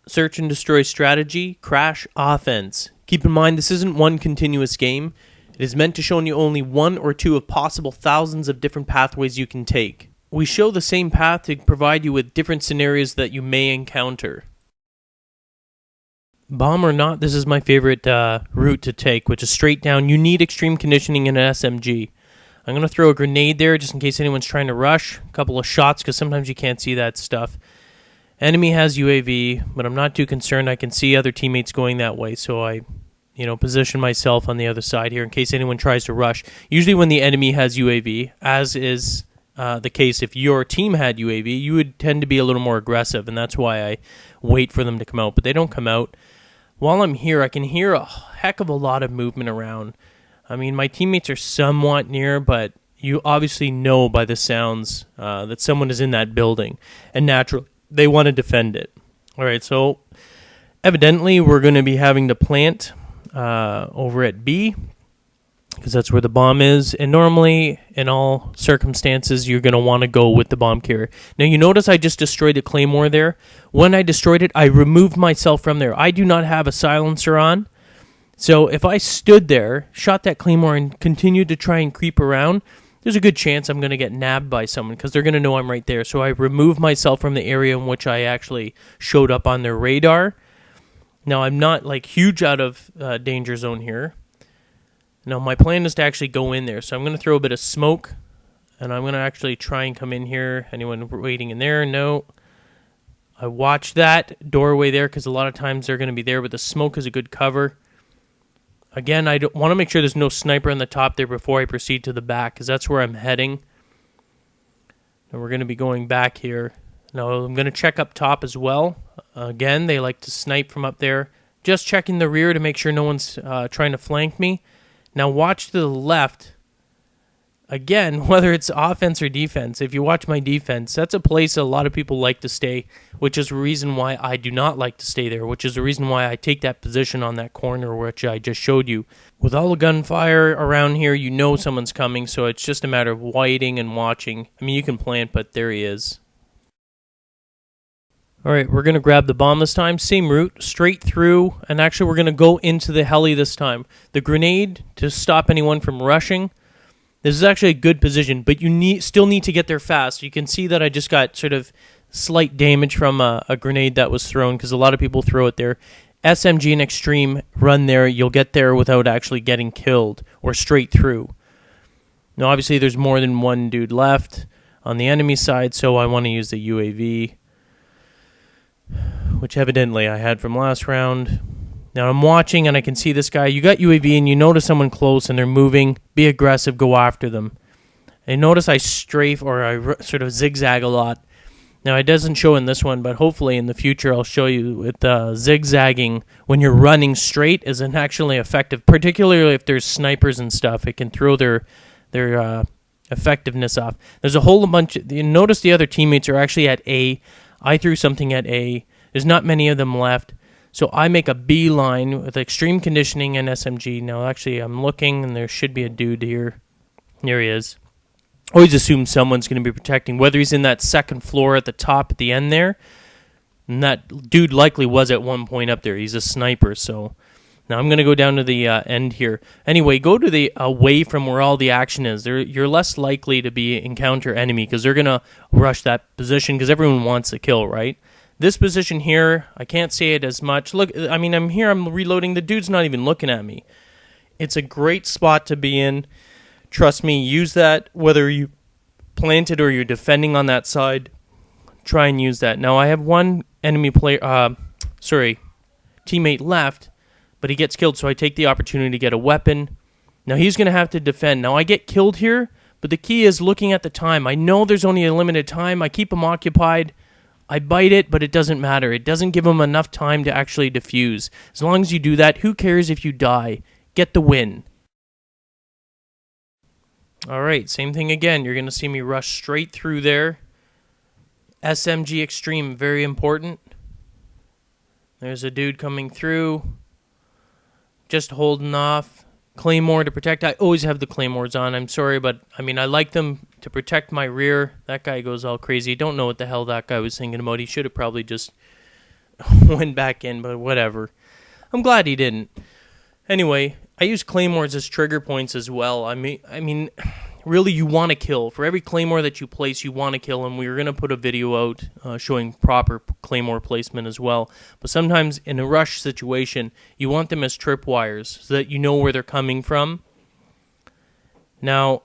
Search and destroy strategy, crash, offense. Keep in mind this isn't one continuous game. It is meant to show you only one or two of possible thousands of different pathways you can take. We show the same path to provide you with different scenarios that you may encounter. Bomb or not, this is my favorite route to take, which is straight down. You need extreme conditioning in an SMG. I'm going to throw a grenade there just in case anyone's trying to rush. A couple of shots because sometimes you can't see that stuff. Enemy has UAV, but I'm not too concerned. I can see other teammates going that way, so I position myself on the other side here in case anyone tries to rush. Usually when the enemy has UAV, as is the case if your team had UAV, you would tend to be a little more aggressive, and that's why I wait for them to come out. But they don't come out. While I'm here, I can hear a heck of a lot of movement around. I mean, my teammates are somewhat near, but you obviously know by the sounds that someone is in that building, and naturally, they want to defend it. All right, so evidently we're going to be having to plant over at B, because that's where the bomb is. And normally, in all circumstances, you're going to want to go with the bomb carrier. Now, you notice I just destroyed a claymore there. When I destroyed it, I removed myself from there. I do not have a silencer on. So if I stood there, shot that claymore, and continued to try and creep around, there's a good chance I'm going to get nabbed by someone because they're going to know I'm right there. So I removed myself from the area in which I actually showed up on their radar. Now, I'm not huge out of danger zone here. Now, my plan is to actually go in there. So I'm going to throw a bit of smoke, and I'm going to actually try and come in here. Anyone waiting in there? No. I watch that doorway there because a lot of times they're going to be there, but the smoke is a good cover. Again, I want to make sure there's no sniper on the top there before I proceed to the back, because that's where I'm heading. And we're going to be going back here. Now, I'm going to check up top as well. Again, they like to snipe from up there. Just checking the rear to make sure no one's trying to flank me. Now, watch to the left. Again, whether it's offense or defense, if you watch my defense, that's a place a lot of people like to stay, which is the reason why I do not like to stay there, which is the reason why I take that position on that corner, which I just showed you. With all the gunfire around here, you know someone's coming, so it's just a matter of waiting and watching. I mean, you can plant, but there he is. All right, we're going to grab the bomb this time. Same route, straight through, and actually we're going to go into the heli this time. The grenade to stop anyone from rushing. This is actually a good position, but you still need to get there fast. You can see that I just got sort of slight damage from a grenade that was thrown, because a lot of people throw it there. SMG and Extreme, run there. You'll get there without actually getting killed or straight through. Now, obviously, there's more than one dude left on the enemy side, so I want to use the UAV, which evidently I had from last round. Now I'm watching and I can see this guy. You got UAV and you notice someone close and they're moving. Be aggressive, go after them. And notice I strafe or I sort of zigzag a lot. Now it doesn't show in this one, but hopefully in the future I'll show you with zigzagging when you're running straight isn't actually effective, particularly if there's snipers and stuff. It can throw their effectiveness off. There's a whole bunch. You notice the other teammates are actually at A. I threw something at A. There's not many of them left. So I make a beeline with extreme conditioning and SMG. Now, actually, I'm looking, and there should be a dude here. Here he is. Always assume someone's going to be protecting, whether he's in that second floor at the top at the end there. And that dude likely was at one point up there. He's a sniper, so... Now I'm going to go down to the end here. Anyway, go to the away from where all the action is. You're less likely to encounter enemy, because they're going to rush that position, because everyone wants a kill, right? This position here, I can't see it as much. Look, I mean, I'm here, I'm reloading. The dude's not even looking at me. It's a great spot to be in. Trust me, use that, whether you planted or you're defending on that side. Try and use that. Now, I have one teammate left, but he gets killed, so I take the opportunity to get a weapon. Now, he's going to have to defend. Now, I get killed here, but the key is looking at the time. I know there's only a limited time. I keep him occupied. I bite it, but it doesn't matter. It doesn't give him enough time to actually defuse. As long as you do that, who cares if you die? Get the win. All right, same thing again. You're going to see me rush straight through there. SMG Extreme, very important. There's a dude coming through. Just holding off. Claymore to protect. I always have the claymores on. I'm sorry, but I mean, I like them to protect my rear. That guy goes all crazy. Don't know what the hell that guy was thinking about. He should have probably just went back in, but whatever. I'm glad he didn't. Anyway, I use claymores as trigger points as well. I mean, really, you want to kill. For every claymore that you place, you want to kill, and we were going to put a video out showing proper claymore placement as well. But sometimes in a rush situation, you want them as tripwires so that you know where they're coming from. Now,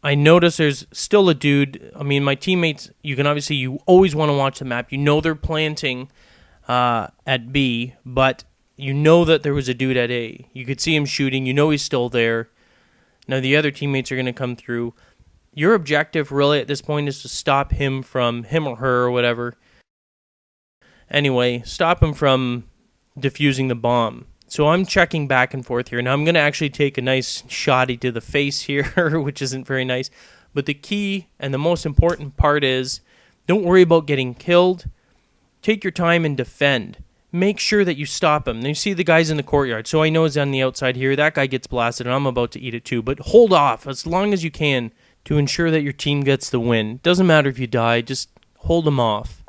I notice there's still a dude. I mean, my teammates, you always want to watch the map. You know they're planting at B, but you know that there was a dude at A. You could see him shooting. You know he's still there. Now the other teammates are going to come through. Your objective really at this point is to stop him or her or whatever. Anyway, stop him from defusing the bomb. So I'm checking back and forth here. Now I'm going to actually take a nice shotty to the face here, which isn't very nice. But the key and the most important part is don't worry about getting killed. Take your time and defend. Make sure that you stop him. Now you see the guys in the courtyard. So I know he's on the outside here. That guy gets blasted, and I'm about to eat it too. But hold off as long as you can to ensure that your team gets the win. Doesn't matter if you die. Just hold them off.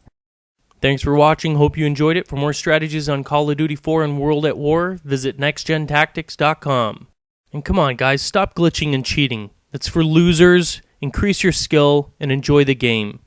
Thanks for watching. Hope you enjoyed it. For more strategies on Call of Duty 4 and World at War, visit NextGenTactics.com. And come on, guys. Stop glitching and cheating. That's for losers. Increase your skill and enjoy the game.